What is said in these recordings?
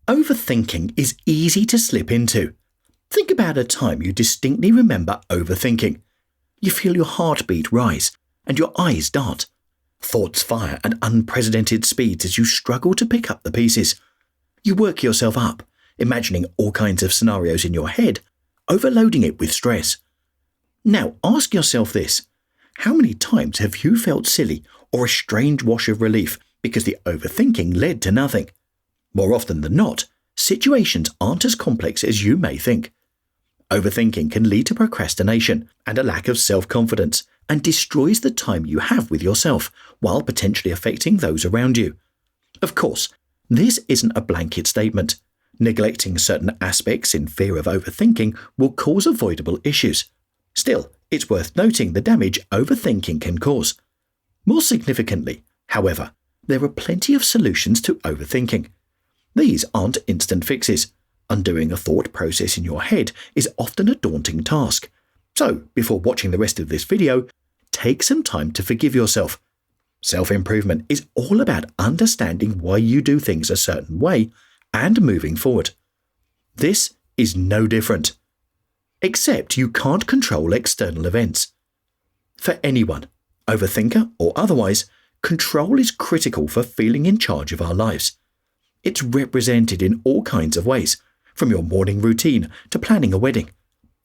Overthinking is easy to slip into. Think about a time you distinctly remember overthinking. You feel your heartbeat rise and your eyes dart. Thoughts fire at unprecedented speeds as you struggle to pick up the pieces. You work yourself up, imagining all kinds of scenarios in your head, overloading it with stress. Now ask yourself this: how many times have you felt silly or a strange wash of relief because the overthinking led to nothing? More often than not, situations aren't as complex as you may think. Overthinking can lead to procrastination and a lack of self-confidence, and destroys the time you have with yourself while potentially affecting those around you. Of course, this isn't a blanket statement. Neglecting certain aspects in fear of overthinking will cause avoidable issues. Still, it's worth noting the damage overthinking can cause. More significantly, however, there are plenty of solutions to overthinking. These aren't instant fixes. Undoing a thought process in your head is often a daunting task. So, before watching the rest of this video, take some time to forgive yourself. Self-improvement is all about understanding why you do things a certain way and moving forward. This is no different. Except you can't control external events. For anyone, overthinker or otherwise, control is critical for feeling in charge of our lives. It's represented in all kinds of ways, from your morning routine to planning a wedding.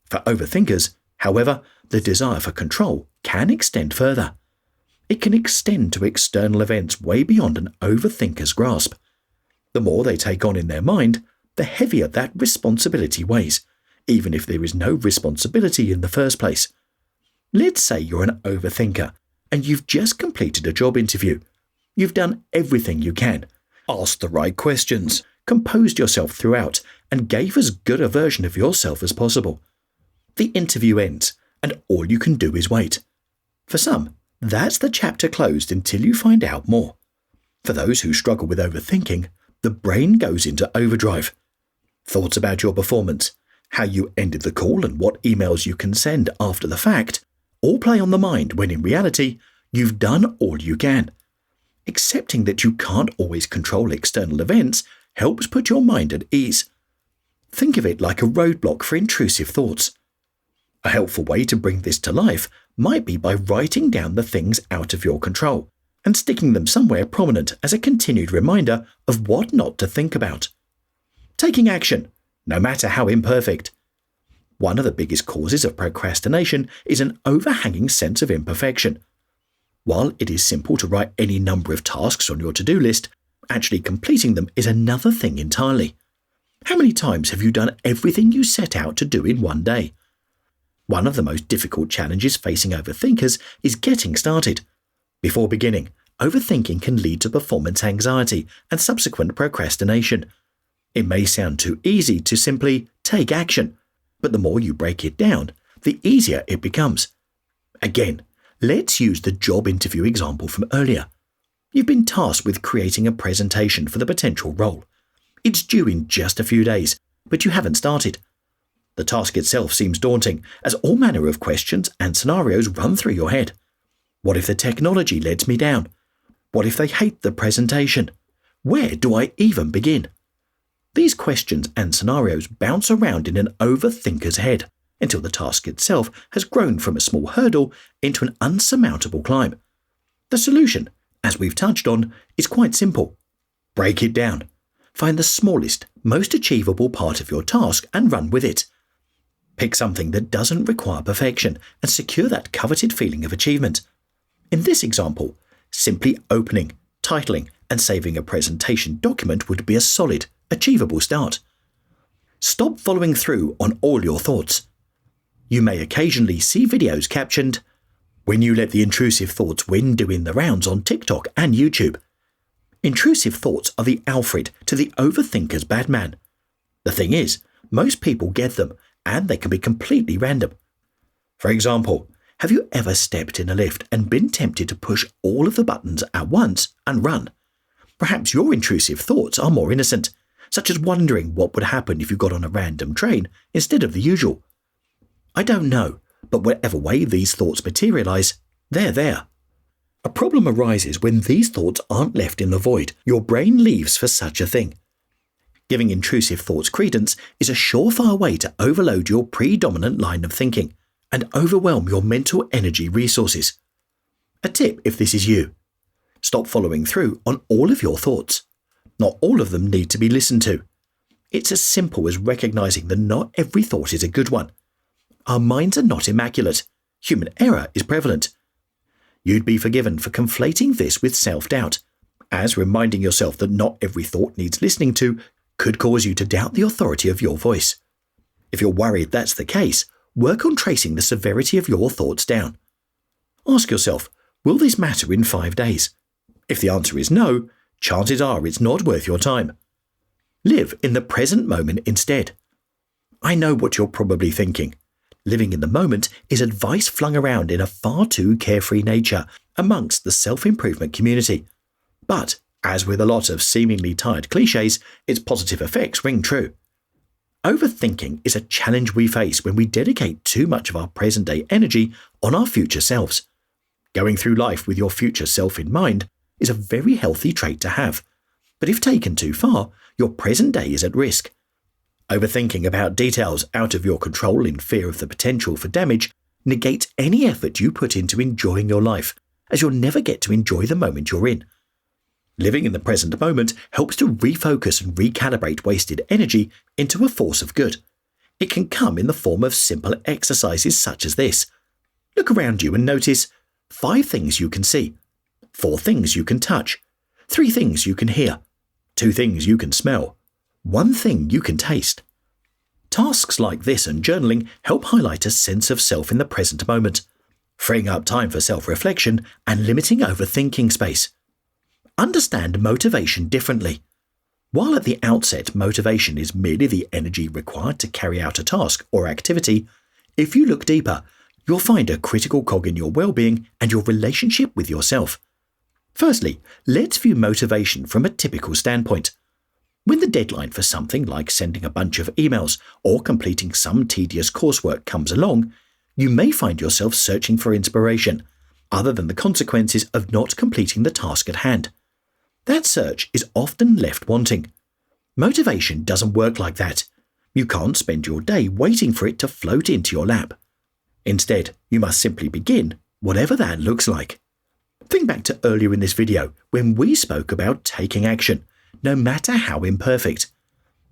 For overthinkers, however, the desire for control can extend further. It can extend to external events way beyond an overthinker's grasp. The more they take on in their mind, the heavier that responsibility weighs, even if there is no responsibility in the first place. Let's say you're an overthinker and you've just completed a job interview. You've done everything you can, asked the right questions, composed yourself throughout, and gave as good a version of yourself as possible. The interview ends, and all you can do is wait. For some, that's the chapter closed until you find out more. For those who struggle with overthinking, the brain goes into overdrive. Thoughts about your performance, how you ended the call and what emails you can send after the fact, all play on the mind when in reality, you've done all you can. Accepting that you can't always control external events helps put your mind at ease. Think of it like a roadblock for intrusive thoughts. A helpful way to bring this to life might be by writing down the things out of your control and sticking them somewhere prominent as a continued reminder of what not to think about. Taking action, no matter how imperfect. One of the biggest causes of procrastination is an overhanging sense of imperfection. While it is simple to write any number of tasks on your to-do list, actually completing them is another thing entirely. How many times have you done everything you set out to do in one day? One of the most difficult challenges facing overthinkers is getting started. Before beginning, overthinking can lead to performance anxiety and subsequent procrastination. It may sound too easy to simply take action, but the more you break it down, the easier it becomes. Again, let's use the job interview example from earlier. You've been tasked with creating a presentation for the potential role. It's due in just a few days, but you haven't started. The task itself seems daunting, as all manner of questions and scenarios run through your head. What if the technology lets me down? What if they hate the presentation? Where do I even begin? These questions and scenarios bounce around in an overthinker's head until the task itself has grown from a small hurdle into an unsurmountable climb. The solution, as we've touched on, is quite simple. Break it down. Find the smallest, most achievable part of your task and run with it. Pick something that doesn't require perfection and secure that coveted feeling of achievement. In this example, simply opening, titling, and saving a presentation document would be a solid, achievable start. Stop following through on all your thoughts. You may occasionally see videos captioned, "When you let the intrusive thoughts win," doing the rounds on TikTok and YouTube. Intrusive thoughts are the Alfred to the overthinker's Batman. The thing is, most people get them, and they can be completely random. For example, have you ever stepped in a lift and been tempted to push all of the buttons at once and run? Perhaps your intrusive thoughts are more innocent, such as wondering what would happen if you got on a random train instead of the usual. I don't know, but whatever way these thoughts materialize, they're there. A problem arises when these thoughts aren't left in the void your brain leaves for such a thing. Giving intrusive thoughts credence is a surefire way to overload your predominant line of thinking and overwhelm your mental energy resources. A tip if this is you: stop following through on all of your thoughts. Not all of them need to be listened to. It's as simple as recognizing that not every thought is a good one. Our minds are not immaculate. Human error is prevalent. You'd be forgiven for conflating this with self-doubt, as reminding yourself that not every thought needs listening to could cause you to doubt the authority of your voice. If you're worried that's the case, work on tracing the severity of your thoughts down. Ask yourself, will this matter in 5 days? If the answer is no, chances are it's not worth your time. Live in the present moment instead. I know what you're probably thinking. Living in the moment is advice flung around in a far too carefree nature amongst the self-improvement community. But, as with a lot of seemingly tired cliches, its positive effects ring true. Overthinking is a challenge we face when we dedicate too much of our present-day energy on our future selves. Going through life with your future self in mind is a very healthy trait to have, but if taken too far, your present day is at risk. Overthinking about details out of your control in fear of the potential for damage negates any effort you put into enjoying your life, as you'll never get to enjoy the moment you're in. Living in the present moment helps to refocus and recalibrate wasted energy into a force of good. It can come in the form of simple exercises such as this. Look around you and notice 5 things you can see, 4 things you can touch, 3 things you can hear, 2 things you can smell, 1 thing you can taste. Tasks like this and journaling help highlight a sense of self in the present moment, freeing up time for self-reflection and limiting overthinking space. Understand motivation differently. While at the outset motivation is merely the energy required to carry out a task or activity, if you look deeper, you'll find a critical cog in your well-being and your relationship with yourself. Firstly, let's view motivation from a typical standpoint. When the deadline for something like sending a bunch of emails or completing some tedious coursework comes along, you may find yourself searching for inspiration, other than the consequences of not completing the task at hand. That search is often left wanting. Motivation doesn't work like that. You can't spend your day waiting for it to float into your lap. Instead, you must simply begin, whatever that looks like. Think back to earlier in this video when we spoke about taking action, no matter how imperfect.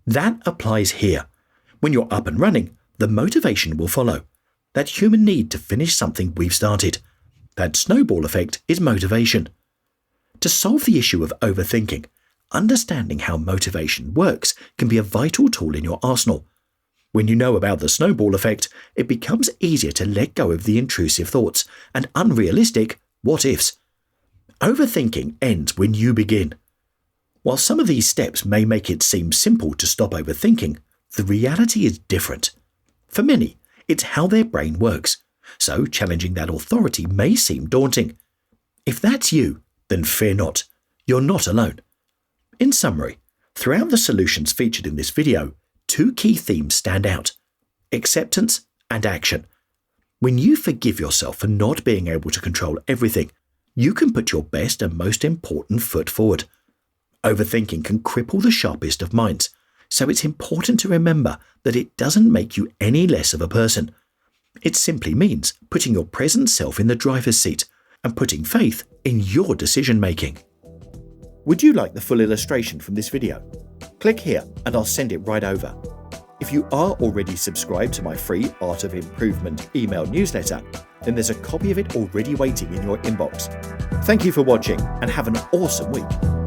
That applies here. When you're up and running, the motivation will follow. That human need to finish something we've started. That snowball effect is motivation. To solve the issue of overthinking, understanding how motivation works can be a vital tool in your arsenal. When you know about the snowball effect, it becomes easier to let go of the intrusive thoughts and unrealistic what-ifs. Overthinking ends when you begin. While some of these steps may make it seem simple to stop overthinking, the reality is different. For many, it's how their brain works, so challenging that authority may seem daunting. If that's you, then fear not. You're not alone. In summary, throughout the solutions featured in this video, 2 key themes stand out: acceptance and action. When you forgive yourself for not being able to control everything, you can put your best and most important foot forward. Overthinking can cripple the sharpest of minds, so it's important to remember that it doesn't make you any less of a person. It simply means putting your present self in the driver's seat and putting faith in your decision-making. Would you like the full illustration from this video? Click here and I'll send it right over. If you are already subscribed to my free Art of Improvement email newsletter, then there's a copy of it already waiting in your inbox. Thank you for watching and have an awesome week.